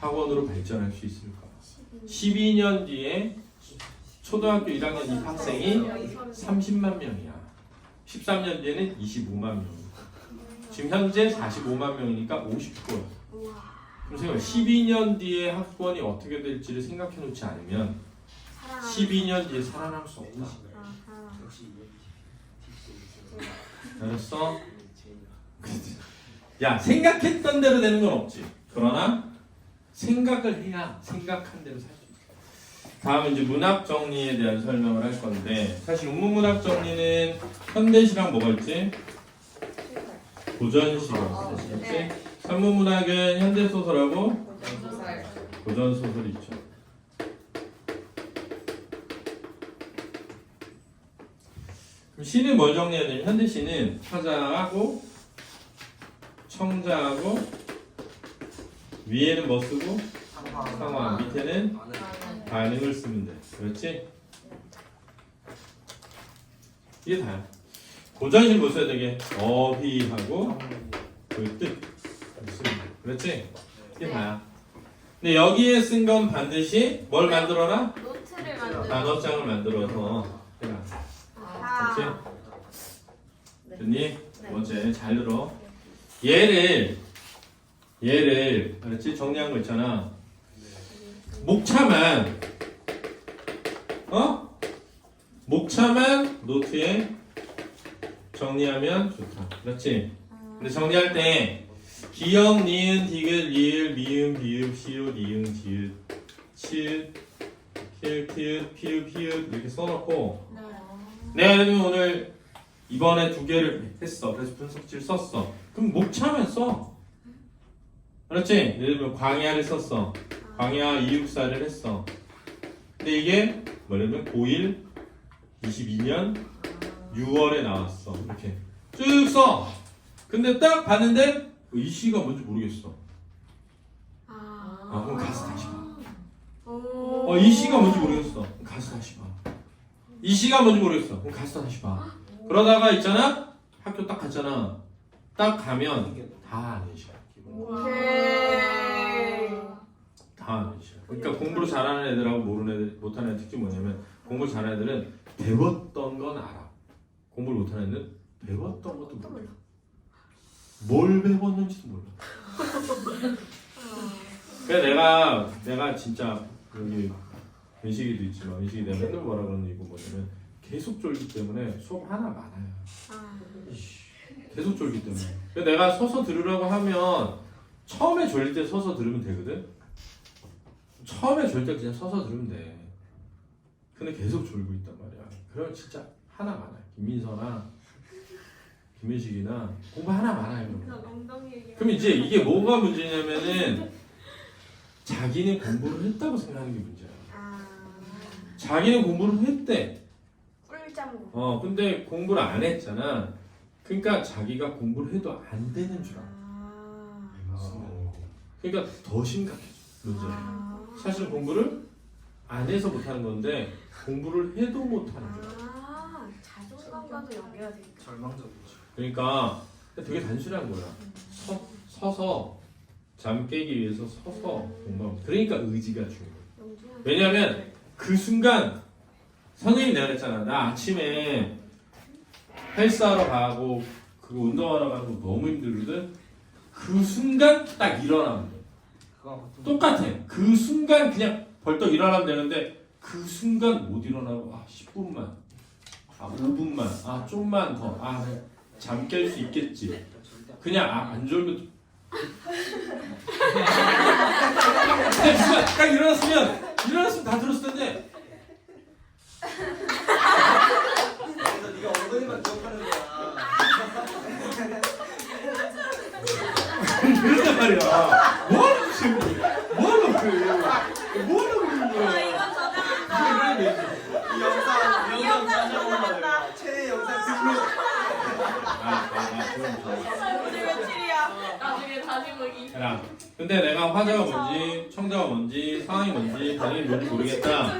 학원으로 발전할 수 있을까? 12년 뒤에 초등학교 1학년 입학생이 30만 명이야. 13년 뒤에는 25만 명. 지금 현재 45만 명이니까 50%야. 그럼 생각해. 12년 뒤에 학원이 어떻게 될지를 생각해 놓지 않으면 12년 뒤에 살아남을 수 없다. 알았어? 야, 생각했던 대로 되는 건 없지. 그러나 생각을 해야 생각한 대로 살 수 있어. 다음은 이제 문학 정리에 대한 설명을 할 건데, 사실 운문문학 정리는 현대시랑 뭐가 있지? 고전시가 있지. 네. 산문문학은 현대소설하고 고전소설. 고전소설이 있죠. 그럼 시는 뭘 정리해야 되냐면 현대 시는 화자하고 청자하고 위에는 뭐 쓰고 상황 밑에는 반응을 쓰면 돼. 그렇지? 이게 다야. 고전식 뭐 써야 되게 어휘하고 그 뜻. 그렇지? 이게 다야. 근데 여기에 쓴 건 반드시 뭘 만들어라? 노트를 만들어. 단어장을 만들어서 해라. 그렇지? 됐니? 어제 잘 들어. 얘를 그렇지? 정리한 거 있잖아. 목차만 목차만 노트에 정리하면 좋다. 그렇지? 근데 정리할 때 기역, 니은, 디귿, 리을, 미음, 비읍, 시옷, 이응, 디귿, 치읓, 키읔, 티읕, 피읕, 히읗 이렇게 써놓고 내가 예를 들면 오늘 이번에 2개를 했어. 그래서 분석지를 썼어. 그럼 목차만 써. 그렇지? 예를 들면 광야를 썼어. 광야 이육사를 했어. 근데 이게 뭐냐면 고1 22년 6월에 나왔어. 이렇게 쭉 써. 근데 딱 봤는데 이 시가 뭔지 모르겠어. 그럼 가서 다시 봐. 이 시가 뭔지 모르겠어. 그럼 가서 다시 봐. 이 시가 뭔지 모르겠어. 그럼 가서 다시 봐. 그러다가 있잖아. 학교 딱 갔잖아. 딱 가면 다 아는 시야. 다 아는 시야. 그러니까 공부를 잘하는 애들하고 모르는 애들, 못하는 애들 특징이 뭐냐면 공부를 잘하는 애들은 배웠던 건 알아. 공부를 못하는 애들은 배웠던 것도 몰라. 뭘 배웠는지도 몰라. 그래서 내가 진짜 여기 은식이도 있지만 은식이 내가 맨날 뭐라 그러는 이거 뭐냐면 계속 졸기 때문에 수업 하나 많아요. 계속 졸기 때문에. 그래서 내가 서서 들으라고 하면 처음에 졸릴 때 서서 들으면 되거든. 처음에 졸 때 그냥 서서 들으면 돼. 근데 계속 졸고 있단 말이야. 그러면 진짜 하나 많아요. 김민서나 김민식이나 공부 하나 많아요. 그럼 이제 이게 뭐가 문제냐면은 자기는 공부를 했다고 생각하는 게 문제야. 자기는 공부를 했대. 꿀잠. 근데 공부를 안 했잖아. 그러니까 자기가 공부를 해도 안 되는 줄 알아. 그러니까 더 심각해져 문제가. 사실 공부를 안 해서 못하는 건데 공부를 해도 못하는 줄 알아. 자존감과도 연결되겠다. 절망적이죠. 그러니까 되게 단순한 거야. 서서 잠 깨기 위해서 서서 공부하고. 그러니까 의지가 중요해. 왜냐면 그 순간 선생님이 내가 그랬잖아. 나 아침에 헬스하러 가고 그거 운동하러 가고 너무 힘들거든. 그 순간 딱 일어나면 돼. 똑같아. 그 순간 그냥 벌떡 일어나면 되는데 그 순간 못 일어나고 10분만 5분만 좀만 더 잠 깰 수 있겠지. 그냥 안 졸면 딱 일어났으면 다 들었을 텐데 그래서 네가 엉덩이만 기억하는 거야. 그랬단 말이야. 뭐하는 지금 뭐하는 그래. 뭐하는 거야. 이건 저장한다. 이 영상 찾아보면 최애 영상 찍고. 오늘 며칠이야? 나중에 다시 보기. 야, 근데 내가 화자가 뭔지, 청자가 뭔지, 상황이 뭔지, 반응이 뭔지 모르겠다.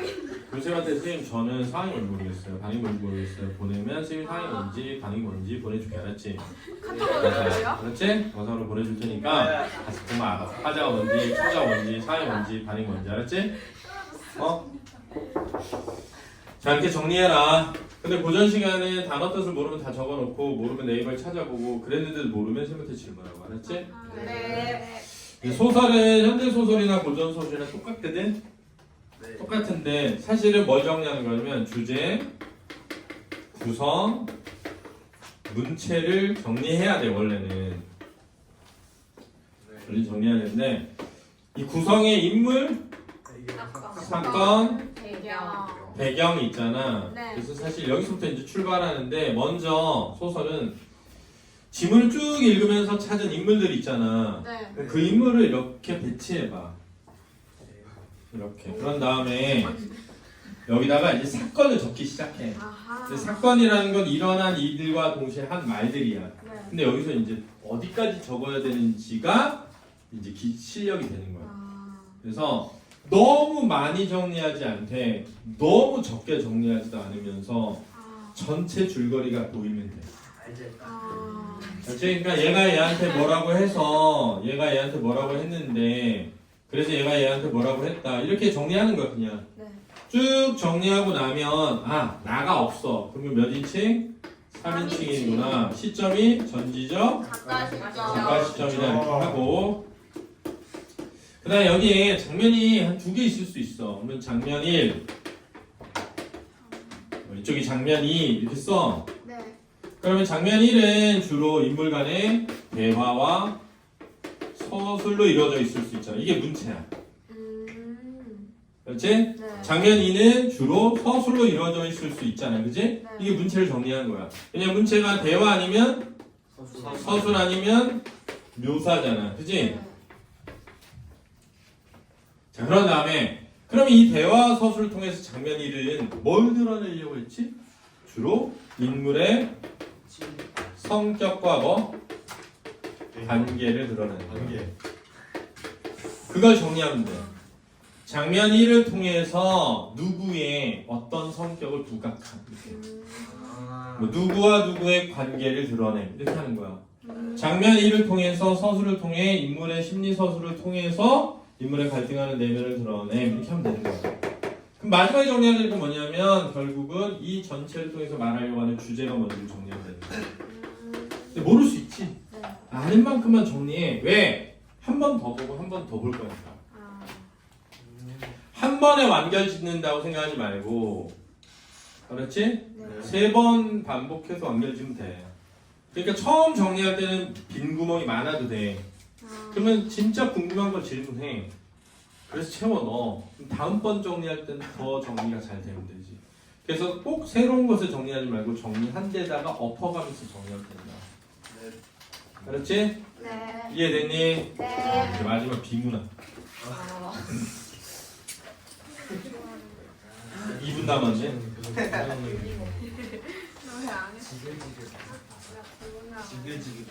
교수님한테 선생님 저는 상황이 뭔지 모르겠어요. 반응이 뭔지 모르겠어요. 보내면 선생님 상황이 뭔지, 반응이 뭔지 보내줄게. 알았지? 카톡으로 해줘요? 그렇지? 영상으로 보내줄 테니까 가서 보면 알아. 화자가 뭔지, 청자가 뭔지, 상황이 뭔지, 반응이 뭔지. 알았지? 자, 이렇게 정리해라. 근데 고전 시간에 단어 뜻을 모르면 다 적어놓고 모르면 네이버에 찾아보고 그랬는데도 모르면 선생님한테 질문하고. 알았지? 네. 소설은 현대 소설이나 고전 소설이랑 똑같거든? 네. 똑같은데 사실은 뭘 정리하는 거냐면 주제, 구성, 문체를 정리해야 돼. 원래는 우리 정리해야 되는데 이 구성의 인물, 사건, 배경이 있잖아. 네. 그래서 사실 여기서부터 이제 출발하는데 먼저 소설은 지문을 쭉 읽으면서 찾은 인물들 있잖아. 네. 그 인물을 이렇게 배치해봐. 이렇게. 그런 다음에 여기다가 이제 사건을 적기 시작해. 아하. 근데 사건이라는 건 일어난 일들과 동시에 한 말들이야. 네. 근데 여기서 이제 어디까지 적어야 되는지가 이제 실력이 되는 거야. 아. 그래서 너무 많이 정리하지 않되 너무 적게 정리하지도 않으면서 아. 전체 줄거리가 보이면 돼. 알겠다. 아. 그렇지? 그러니까 얘가 얘한테 뭐라고 해서 얘가 얘한테 뭐라고 했는데 그래서 얘가 얘한테 뭐라고 했다 이렇게 정리하는 거야 그냥. 네. 쭉 정리하고 나면 아 나가 없어. 그러면 몇 인칭? 3인칭이구나. 시점이 전지적 가까 가까 시점이다 이렇게 하고 그 다음에 여기에 장면이 한 두 개 있을 수 있어. 그러면 장면 1 이쪽이 장면 2 이렇게 써. 네. 그러면 장면 1은 주로 인물 간의 대화와 서술로 이루어져 있을 수 있잖아. 이게 문체야. 그렇지? 네. 장면 2는 주로 서술로 이루어져 있을 수 있잖아. 그지? 네. 이게 문체를 정리한 거야. 왜냐면 문체가 대화 아니면 서술 아니면 묘사잖아. 그지? 네. 자, 그런 다음에 그럼 이 대화 서술을 통해서 장면 1은 뭘 드러내려고 했지? 주로 인물의 성격과 뭐? 관계를 드러내는 거야. 관계. 그걸 정리하면 돼. 장면 1을 통해서 누구의 어떤 성격을 부각한 이렇게. 뭐 누구와 누구의 관계를 드러내 이렇게 하는 거야. 장면 1을 통해서 서술을 통해 인물의 심리 서술을 통해서 인물의 갈등하는 내면을 드러내 이렇게 하면 되는 거야. 그럼 마지막에 정리하는 게 뭐냐면 결국은 이 전체를 통해서 말하려고 하는 주제가 뭔지를 정리하면 되는 거야. 근데 모를 수 있지. 네. 아는 만큼만 정리해. 왜? 한 번 더 보고 한 번 더 볼 거니까. 아. 한 번에 완결 짓는다고 생각하지 말고 그렇지? 네. 3번 반복해서 완결 짓면 돼. 그러니까 처음 정리할 때는 빈 구멍이 많아도 돼. 아. 그러면 진짜 궁금한 걸 질문해. 그래서 채워 넣어. 그럼 다음번 정리할 때는 더 정리가 잘 되면 되지. 그래서 꼭 새로운 것을 정리하지 말고 정리한 데다가 엎어가면서 정리하면 된다. 그렇지? 네. 이해됐니? 네. 이제 마지막 비문학. 아. 2분 남았네. 왜안 해? 지글지글.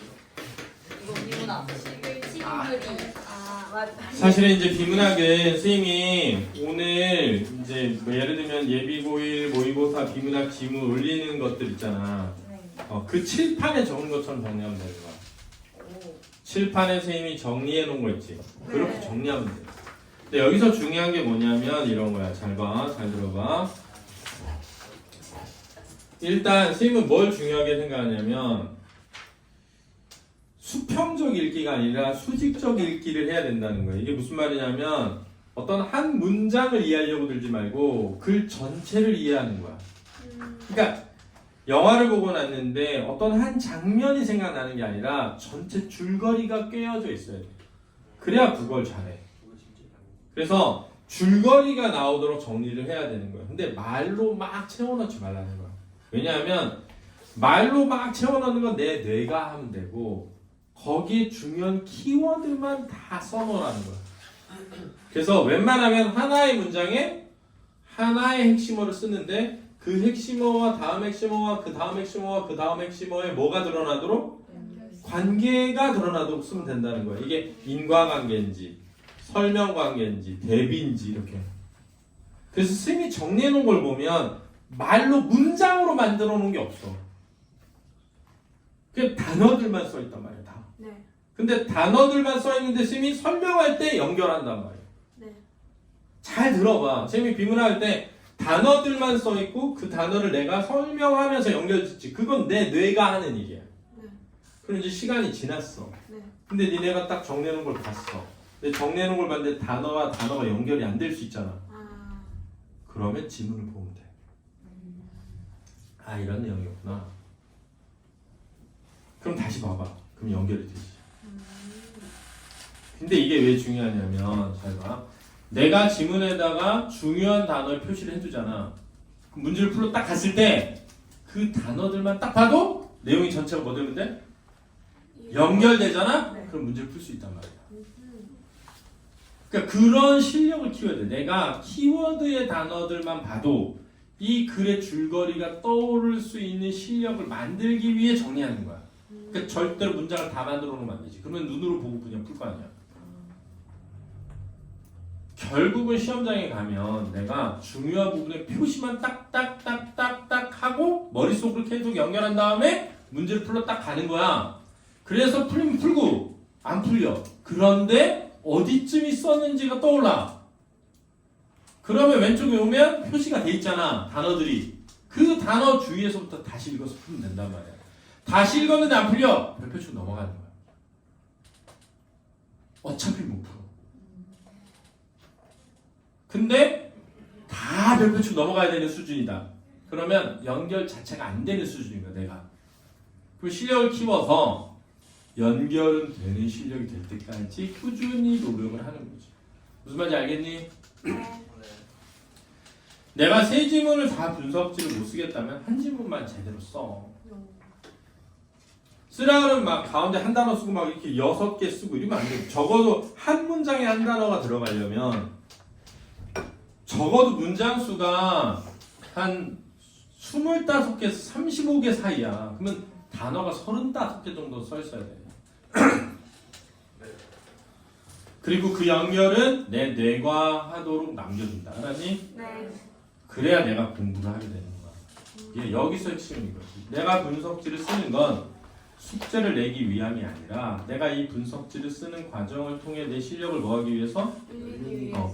이거 비문화. 시글시글이. 아 맞아. 사실은 이제 비문학은 선생님이 오늘 이제 뭐 예를 들면 예비고일, 모의고사, 비문학 지문 올리는 것들 있잖아. 네. 그 칠판에 적은 것처럼 정리하면 되는 거야. 오. 칠판에 선생님이 정리해 놓은 거 있지. 그렇게 네. 정리하면 돼. 근데 여기서 중요한 게 뭐냐면 이런 거야. 잘 봐. 잘 들어봐. 일단 선생님은 뭘 중요하게 생각하냐면 수평적 읽기가 아니라 수직적 읽기를 해야 된다는 거예요. 이게 무슨 말이냐면 어떤 한 문장을 이해하려고 들지 말고 글 전체를 이해하는 거야. 그러니까 영화를 보고 났는데 어떤 한 장면이 생각나는 게 아니라 전체 줄거리가 꿰어져 있어야 돼. 그래야 그걸 잘해. 그래서 줄거리가 나오도록 정리를 해야 되는 거야. 근데 말로 막 채워넣지 말라는 거야. 왜냐하면 말로 막 채워넣는 건 내 뇌가 하면 되고 거기에 중요한 키워드만 다 써놓으라는 거야. 그래서 웬만하면 하나의 문장에 하나의 핵심어를 쓰는데 그 핵심어와 다음 핵심어와 그 다음 핵심어와 그 다음 핵심어에 뭐가 드러나도록? 관계가 드러나도록 쓰면 된다는 거야. 이게 인과관계인지 설명관계인지 대비인지 이렇게. 그래서 스님이 정리해 놓은 걸 보면 말로 문장으로 만들어 놓은 게 없어. 그냥 단어들만 써 있단 말이야. 다. 네. 근데 단어들만 써 있는데 스님이 설명할 때 연결한단 말이야. 네. 잘 들어봐. 스님이 비문할 때 단어들만 써 있고 그 단어를 내가 설명하면서 연결짓지. 그건 내 뇌가 하는 일이야. 네. 그럼 이제 시간이 지났어. 네. 근데 니네가 딱 정리해 놓은 걸 봤어. 근데 정리해 놓은 걸 봤는데 단어와 단어가 연결이 안 될 수 있잖아. 아. 그러면 지문을 보면 돼. 아 이런 내용이었구나. 그럼 다시 봐봐. 그럼 연결이 되지. 근데 이게 왜 중요하냐면 잘 봐. 내가 지문에다가 중요한 단어를 표시를 해두잖아. 그럼 문제를 풀러 딱 갔을 때 그 단어들만 딱 봐도 내용이 전체가 뭐 되면 돼? 연결되잖아? 네. 그럼 문제를 풀 수 있단 말이야. 그러니까 그런 실력을 키워야 돼. 내가 키워드의 단어들만 봐도 이 글의 줄거리가 떠오를 수 있는 실력을 만들기 위해 정리하는 거야. 그러니까 절대로 문장을 다 만들어 놓으면 안 되지. 그러면 눈으로 보고 그냥 풀 거 아니야. 결국은 시험장에 가면 내가 중요한 부분에 표시만 딱딱딱딱딱 하고 머릿속을 계속 연결한 다음에 문제를 풀러 딱 가는 거야. 그래서 풀리면 풀고 안 풀려. 그런데 어디쯤 있었는지가 떠올라. 그러면 왼쪽에 오면 표시가 돼 있잖아. 단어들이. 그 단어 주위에서부터 다시 읽어서 풀면 된단 말이야. 다시 읽었는데 안 풀려. 별표치고 넘어가는 거야. 어차피 못 풀어. 근데 다 별표치고 넘어가야 되는 수준이다. 그러면 연결 자체가 안 되는 수준인 거야, 내가. 그 실력을 키워서 연결은 되는 실력이 될 때까지 꾸준히 노력을 하는 거지. 무슨 말인지 알겠니? 내가 세 지문을 다 분석지를 못 쓰겠다면 한 지문만 제대로 써. 쓰라 그러면 막 가운데 한 단어 쓰고 막 이렇게 6개 쓰고 이러면 안 돼. 적어도 한 문장에 한 단어가 들어가려면 적어도 문장 수가 한 25개에서 35개 사이야. 그러면 단어가 35개 정도 써 있어야 돼. 그리고 그 연결은 내 뇌과하도록 남겨준다. 알았니? 네. 그래야 내가 공부를 하게 되는 거야. 이게 여기서 핵심인 거지. 내가 분석지를 쓰는 건 숙제를 내기 위함이 아니라 내가 이 분석지를 쓰는 과정을 통해 내 실력을 뭐하기 위해서?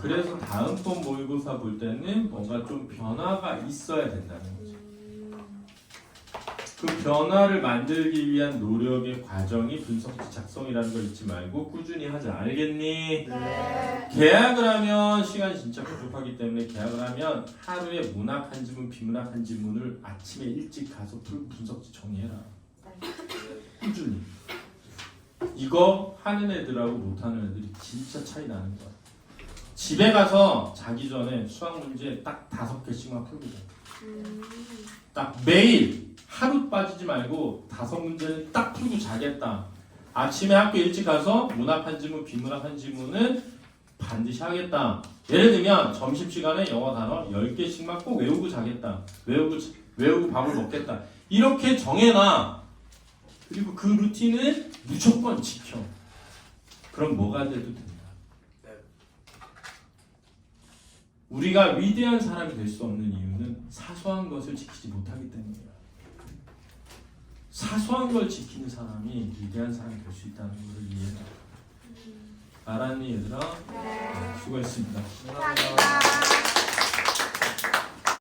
그래서 다음번 모의고사 볼 때는 뭔가 좀 변화가 있어야 된다는 거죠. 그 변화를 만들기 위한 노력의 과정이 분석지 작성이라는 걸 잊지 말고 꾸준히 하자. 알겠니? 네. 계약을 하면 시간이 진짜 부족하기 때문에 계약을 하면 하루에 문학 한 지문, 비문학 한 지문을 아침에 일찍 가서 분석지 정리해라. 꾸준히. 이거 하는 애들하고 못하는 애들이 진짜 차이 나는 거야. 집에 가서 자기 전에 수학 문제 딱 5개씩만 풀고 자. 딱 매일 하루 빠지지 말고 5문제는 딱 풀고 자겠다. 아침에 학교 일찍 가서 문학 한 지문, 비문학 한 지문은 반드시 하겠다. 예를 들면 점심시간에 영어 단어 10개씩만 꼭 외우고 자겠다. 외우고 밥을 먹겠다. 이렇게 정해놔. 그리고 그 루틴을 무조건 지켜. 그럼 뭐가 돼도 된다. 우리가 위대한 사람이 될 수 없는 이유는 사소한 것을 지키지 못하기 때문이야. 사소한 걸 지키는 사람이 위대한 사람이 될 수 있다는 걸 이해해라. 알았니 얘들아? 네. 수고했습니다. 감사합니다.